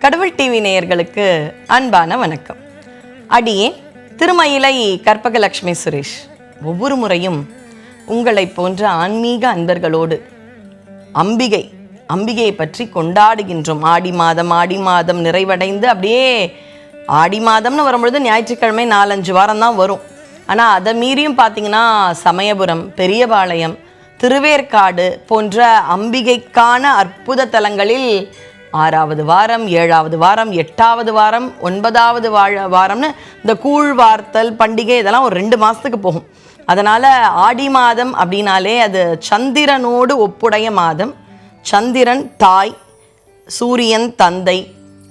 கடவுள் டிவி நேயர்களுக்கு அன்பான வணக்கம். அடியேன் திருமயிலை கற்பகலட்சுமி சுரேஷ். ஒவ்வொரு முறையும் உங்களை போன்ற ஆன்மீக அன்பர்களோடு அம்பிகையை பற்றி கொண்டாடுகின்றோம். ஆடி மாதம் நிறைவடைந்து அப்படியே ஆடி மாதம்னு வரும்பொழுது ஞாயிற்றுக்கிழமை 4-5 வாரம் தான் வரும். ஆனால் அதை மீறியும் பார்த்தீங்கன்னா சமயபுரம், பெரியபாளையம், திருவேற்காடு போன்ற அம்பிகைக்கான அற்புத தலங்களில் 6வது வாரம், 7வது வாரம், 8வது வாரம், 9வது வாரம்னு இந்த கூழ் வார்த்தல் பண்டிகை இதெல்லாம் ஒரு 2 மாதத்துக்கு போகும். அதனால் ஆடி மாதம் அப்படின்னாலே அது சந்திரனோடு ஒப்புடைய மாதம். சந்திரன் தாய், சூரியன் தந்தை.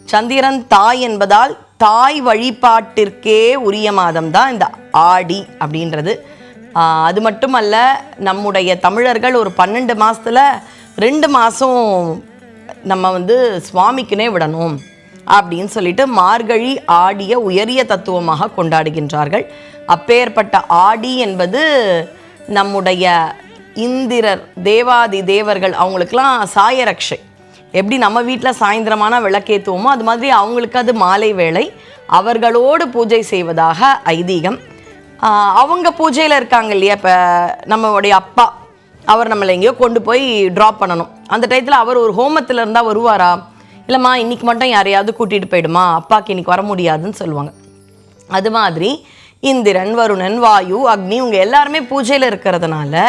சந்திரன் தாய் என்பதால் தாய் வழிபாட்டிற்கே உரிய மாதம் தான் இந்த ஆடி அப்படின்றது. அது மட்டுமல்ல, நம்முடைய தமிழர்கள் ஒரு 12 மாதத்தில் 2 மாதம் நம்ம சுவாமிக்குனே விடணும் அப்படின்னு சொல்லிட்டு மார்கழி ஆடிய உயரிய தத்துவமாக கொண்டாடுகின்றார்கள். அப்பேற்பட்ட ஆடி என்பது நம்முடைய இந்திரர், தேவாதி தேவர்கள், அவங்களுக்கெல்லாம் சாயரக்ஷை. எப்படி நம்ம வீட்டில் சாயந்தரமான விளக்கேற்றுவோமோ அது மாதிரி அவங்களுக்கு அது மாலை வேளை. அவர்களோடு பூஜை செய்வதாக ஐதீகம். அவங்க பூஜையில் இருக்காங்க இல்லையா. இப்போ நம்மளுடைய அப்பா, அவர் நம்மளை எங்கேயோ கொண்டு போய் ட்ராப் பண்ணணும். அந்த டயத்தில் அவர் ஒரு ஹோமத்தில் இருந்தால் வருவாரா? இல்லைம்மா இன்றைக்கி மட்டும் யாரையாவது கூட்டிகிட்டு போயிடுமா, அப்பாவுக்கு இன்றைக்கி வர முடியாதுன்னு சொல்லுவாங்க. அது மாதிரி இந்திரன், வருணன், வாயு, அக்னி இவங்க எல்லாருமே பூஜையில் இருக்கிறதுனால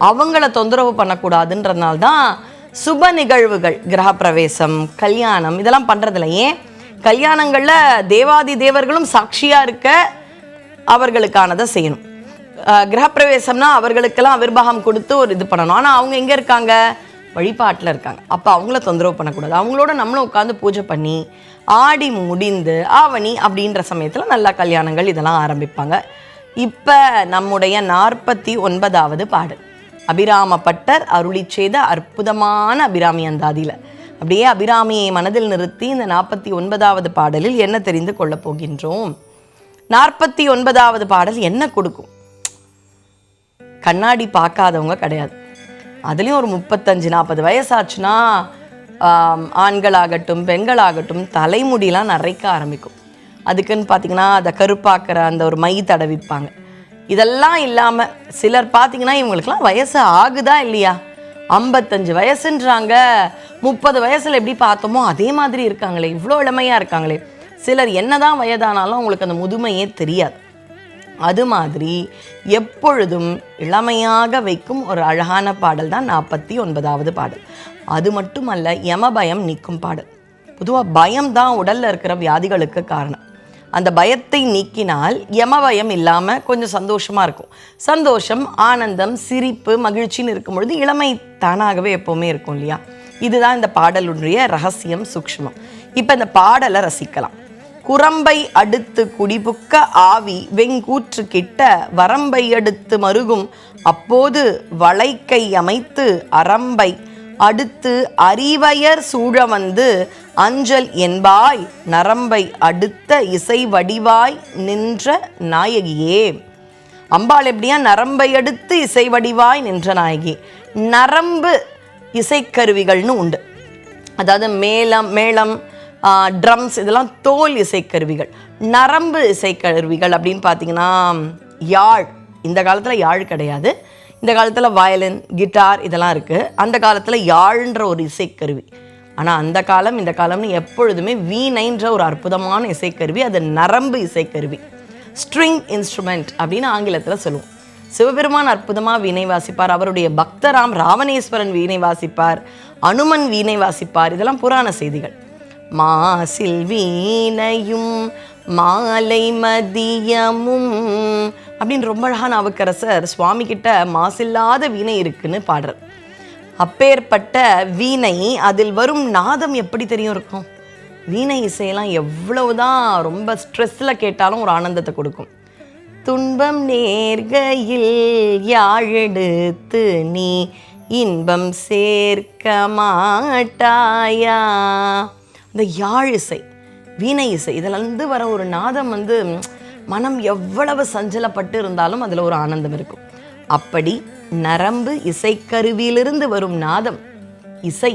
அவங்கள தொந்தரவு பண்ணக்கூடாதுன்றதுனால தான் சுப நிகழ்வுகள், கிரகப்பிரவேசம், கல்யாணம் இதெல்லாம் பண்ணுறதில்ல. ஏன் கல்யாணங்களில் தேவாதி தேவர்களும் சாட்சியாக இருக்க அவர்களுக்கானதை செய்யணும். கிரகப்பிரவேசம்னா அவர்களுக்கெல்லாம் அவிர்வாகம் கொடுத்து ஒரு இது பண்ணணும். ஆனால் அவங்க எங்கே இருக்காங்க? வழிபாட்டில் இருக்காங்க. அப்போ அவங்கள தொந்தரவு பண்ணக்கூடாது. அவங்களோட நம்மளும் உட்காந்து பூஜை பண்ணி ஆடி முடிந்து ஆவணி அப்படின்ற சமயத்தில் நல்லா கல்யாணங்கள் இதெல்லாம் ஆரம்பிப்பாங்க. இப்போ நம்முடைய 49வது பாடல் அபிராமப்பட்டர் அருளி செய்த அற்புதமான அபிராமி அந்தாதியில் அப்படியே அபிராமியை மனதில் நிறுத்தி இந்த 49வது பாடலில் என்ன தெரிந்து கொள்ளப் போகின்றோம். 49வது பாடல் என்ன கொடுக்கும்? கண்ணாடி பார்க்காதவங்க கிடையாது. அதுலேயும் ஒரு 35-40 வயசாச்சுன்னா ஆண்களாகட்டும் பெண்களாகட்டும் தலைமுடியெலாம் நரைக்க ஆரம்பிக்கும். அதுக்குன்னு பார்த்திங்கன்னா அதை கருப்பாக்கிற அந்த ஒரு மை தடவிப்பாங்க. இதெல்லாம் இல்லாமல் சிலர் பார்த்திங்கன்னா இவங்களுக்கெல்லாம் வயசு ஆகுதா இல்லையா, 55 வயசுன்றாங்க. 30 வயசில் எப்படி பார்த்தோமோ அதே மாதிரி இருக்காங்களே, இவ்வளோ இளமையாக இருக்காங்களே. சிலர் என்னதான் வயதானாலும் அவங்களுக்கு அந்த முதுமையே தெரியாது. அது மாதிரி எப்பொழுதும் இளமையாக வைக்கும் ஒரு அழகான பாடல் தான் 49வது பாடல். அது மட்டுமல்ல, யமபயம் நீக்கும் பாடல். பொதுவாக பயம்தான் உடலில் இருக்கிற வியாதிகளுக்கு காரணம். அந்த பயத்தை நீக்கினால் யமபயம் இல்லாமல் கொஞ்சம் சந்தோஷமாக இருக்கும். சந்தோஷம், ஆனந்தம், சிரிப்பு, மகிழ்ச்சின்னு இருக்கும் பொழுது இளமை தானாகவே எப்போவுமே இருக்கும் இல்லையா. இதுதான் இந்த பாடலுடைய ரகசியம், சூக்ஷ்மம். இப்போ இந்த பாடலை ரசிக்கலாம். குரம்பை அடுத்து குடிபுக்க ஆவி வெங்கூற்று கிட்ட வரம்பை அடுத்து மருகும் அப்போது வளைக்கை அமைத்து அரம்பை அடுத்து அறிவயர் சூழ வந்து அஞ்சல் என்பாய் நரம்பை அடுத்த இசை வடிவாய் நின்ற நாயகியே. அம்பாள் எப்படியா? நரம்பை அடுத்து இசை வடிவாய் நின்ற நாயகி. நரம்பு இசைக்கருவிகள்னு உண்டு. அதாவது மேளம், ட்ரம்ஸ் இதெல்லாம் தோல் இசைக்கருவிகள். நரம்பு இசைக்கருவிகள் அப்படின்னு பார்த்தீங்கன்னா யாழ். இந்த காலத்தில் யாழ் கிடையாது. இந்த காலத்தில் வயலின், கிட்டார் இதெல்லாம் இருக்குது. அந்த காலத்தில் யாழ்ன்ற ஒரு இசைக்கருவி. ஆனால் அந்த காலம் இந்த காலம்னு எப்பொழுதுமே வீணைன்ற ஒரு அற்புதமான இசைக்கருவி. அது நரம்பு இசைக்கருவி, ஸ்ட்ரிங் இன்ஸ்ட்ருமெண்ட் அப்படின்னு ஆங்கிலத்தில் சொல்லுவோம். சிவபெருமான் அற்புதமாக வீணை வாசிப்பார். அவருடைய பக்தராம் ராவணேஸ்வரன் வீணை வாசிப்பார். அனுமன் வீணை வாசிப்பார். இதெல்லாம் புராண செய்திகள். மாசில் வீணையும் மாலை மதியமும் அப்படின்னு ரொம்ப அழகான நாவுக்கரசர் சுவாமி கிட்ட மாசில்லாத வீணை இருக்குன்னு பாடுறார். அப்பேற்பட்ட வீணை, அதில் வரும் நாதம் எப்படி தெரியும் இருக்கும். வீணை இசையெல்லாம் எவ்வளவுதான் ரொம்ப ஸ்ட்ரெஸ்ஸில் கேட்டாலும் ஒரு ஆனந்தத்தை கொடுக்கும். துன்பம் நேர்கையில் யாழெடுத்து நீ இன்பம் சேர்க்க மாட்டாயா. இந்த யாழ் இசை, வீணை இசை இதிலிருந்து வர ஒரு நாதம் மனம் எவ்வளவு சஞ்சலப்பட்டு இருந்தாலும் அதில் ஒரு ஆனந்தம் இருக்கும். அப்படி நரம்பு இசைக்கருவியிலிருந்து வரும் நாதம், இசை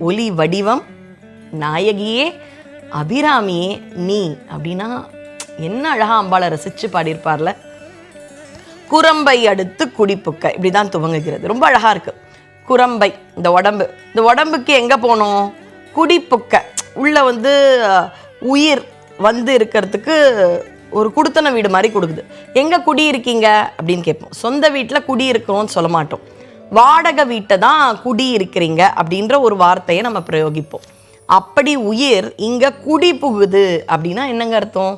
ஒலி வடிவம் நாயகியே அபிராமியே நீ அப்படின்னா என்ன அழகா அம்பாளை ரசித்து பாடியிருப்பார்ல. குரம்பை அடுத்து குடிப்புக்க, இப்படி தான் துவங்குகிறது. ரொம்ப அழகாக இருக்குது. குரம்பை இந்த உடம்புக்கு எங்கே போகணும்? குடிப்புக்க, உள்ள உயிர் இருக்கிறதுக்கு ஒரு குடுத்தன வீடு மாதிரி கொடுக்குது. எங்கே குடி இருக்கீங்க அப்படின்னு கேட்போம். சொந்த வீட்டில் குடி இருக்கிறோம்னு சொல்ல மாட்டோம். வாடகை வீட்டை தான் குடி இருக்கிறீங்க அப்படின்ற ஒரு வார்த்தையை நம்ம பிரயோகிப்போம். அப்படி உயிர் இங்கே குடி புகுது அப்படின்னா என்னங்க அர்த்தம்?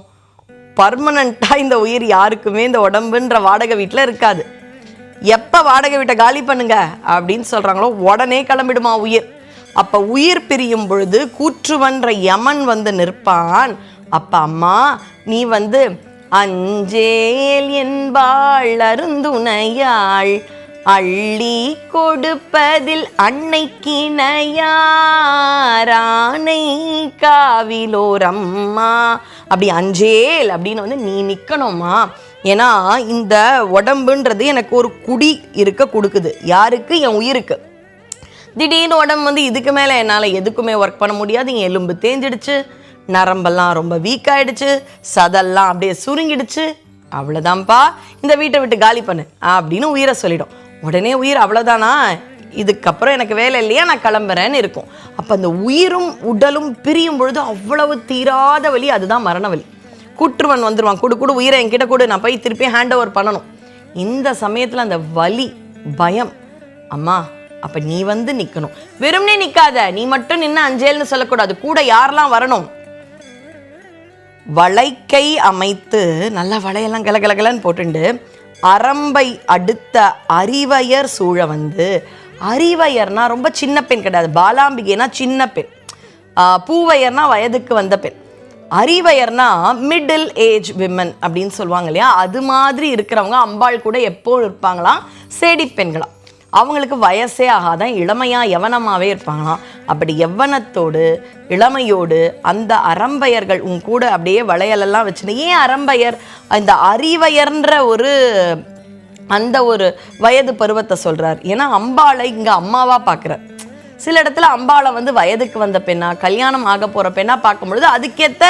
பர்மனண்ட்டாக இந்த உயிர் யாருக்குமே இந்த உடம்புன்ற வாடகை வீட்டில் இருக்காது. எப்போ வாடகை வீட்டை காலி பண்ணுங்க அப்படின்னு சொல்கிறாங்களோ உடனே கிளம்பிடுமா உயிர். அப்போ உயிர் பிரியும் பொழுது கூற்றுவன்ற யமன் நிற்பான். அப்போ அம்மா நீ அஞ்சேல் என்பாள் அருந்துணையாள் அள்ளி கொடுப்பதில் அன்னைக்கிணையாரானை காவிலோரம்மா. அப்படி அஞ்சேல் அப்படின்னு நீ நிற்கணுமா. ஏன்னா இந்த உடம்புன்றது எனக்கு ஒரு குடி இருக்க கொடுக்குது. யாருக்கு? என் உயிருக்கு. திடீர்னு உடம்பு இதுக்கு மேலே என்னால் எதுக்குமே ஒர்க் பண்ண முடியாது. என் எலும்பு தேஞ்சிடுச்சு, நரம்பெல்லாம் ரொம்ப வீக் ஆகிடுச்சு, சதெல்லாம் அப்படியே சுருங்கிடுச்சு, அவ்வளோதான்ப்பா, இந்த வீட்டை விட்டு காலி பண்ணு அப்படின்னு உயிரை சொல்லிடும். உடனே உயிர் அவ்வளோதானா, இதுக்கப்புறம் எனக்கு வேலை இல்லையா, நான் கிளம்புறேன்னு இருக்கும். அப்போ அந்த உயிரும் உடலும் பிரியும் பொழுது அவ்வளவு தீராத வலி, அதுதான் மரண வலி. கூற்றுவன் வந்துடுவான், கொடு உயிரை என்கிட்ட கொடு, நான் போய் திருப்பி ஹேண்ட் ஓவர் பண்ணணும். இந்த சமயத்தில் அந்த வலி, பயம், அம்மா அப்போ நீ நிற்கணும். வெறும்னே நிற்காத, நீ மட்டும் நின்று அஞ்சேல்னு சொல்லக்கூடாது, கூட யாரெல்லாம் வரணும்? வளைக்கை அமைத்து நல்ல வளையெல்லாம் கலகலகலன்னு போட்டுண்டு அரம்பை அடுத்த அறிவையர் சூழ அறிவையர்னா ரொம்ப சின்ன பெண் கிடையாது. பாலாம்பிகைனா சின்ன பெண், பூவையர்னா வயதுக்கு வந்த பெண், அறிவையர்னா மிடில் ஏஜ் விமன் அப்படின்னு சொல்லுவாங்க இல்லையா, அது மாதிரி இருக்கிறவங்க அம்பாள் கூட எப்போ இருப்பாங்களாம்? சேடி பெண்களாம். அவங்களுக்கு வயசே ஆகாதான், இளமையாக யவனமாகவே இருப்பாங்களாம். அப்படி யவனத்தோடு இளமையோடு அந்த அரம்பையர்கள் உன் கூட அப்படியே வளையலெல்லாம் வச்சுன்னு. ஏன் அரம்பையர்? இந்த அறிவையர்ன்ற அந்த ஒரு வயது பருவத்தை சொல்கிறார். ஏன்னா அம்பாளை இங்கே அம்மாவாக பார்க்குறார். சில இடத்துல அம்பாளை வயதுக்கு வந்த பெண்ணா, கல்யாணம் ஆக போகிற பெண்ணா பார்க்கும்பொழுது அதுக்கேற்ற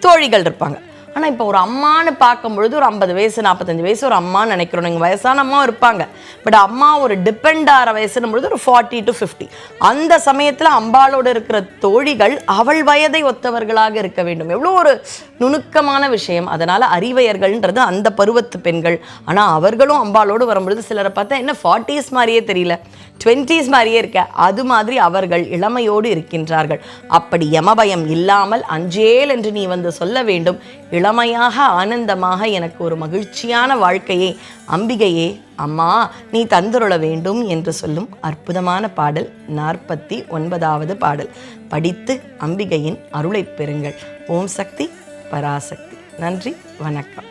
தோழிகள் இருப்பாங்க. ஆனால் இப்போ ஒரு அம்மானு பார்க்கும்பொழுது ஒரு 50 வயசு 45 வயசு ஒரு அம்மான்னு நினைக்கிறோம். நீங்கள் வயசான அம்மாவும் இருப்பாங்க. பட் அம்மா ஒரு டிபெண்ட் ஆகிற வயசுன்னும் பொழுது ஒரு 40 to 50. அந்த சமயத்தில் அம்பாளோடு இருக்கிற தோழிகள் அவள் வயதை ஒத்தவர்களாக இருக்க வேண்டும். எவ்வளோ ஒரு நுணுக்கமான விஷயம். அதனால் அறிவையர்கள்ன்றது அந்த பருவத்து பெண்கள். ஆனால் அவர்களும் அம்பாளோடு வரும்பொழுது சிலரை பார்த்தா என்ன 40s மாதிரியே தெரியல, 20s மாதிரியே இருக்க, அது மாதிரி அவர்கள் இளமையோடு இருக்கின்றார்கள். அப்படி யமபயம் இல்லாமல் அஞ்சேல் என்று நீ சொல்ல வேண்டும். இளமையாக ஆனந்தமாக எனக்கு ஒரு மகிழ்ச்சியான வாழ்க்கையை அம்பிகையே அம்மா நீ தந்துருள வேண்டும் என்று சொல்லும் அற்புதமான பாடல் 49வது பாடல். படித்து அம்பிகையின் அருளை பெறுங்கள். ஓம் சக்தி பராசக்தி. நன்றி, வணக்கம்.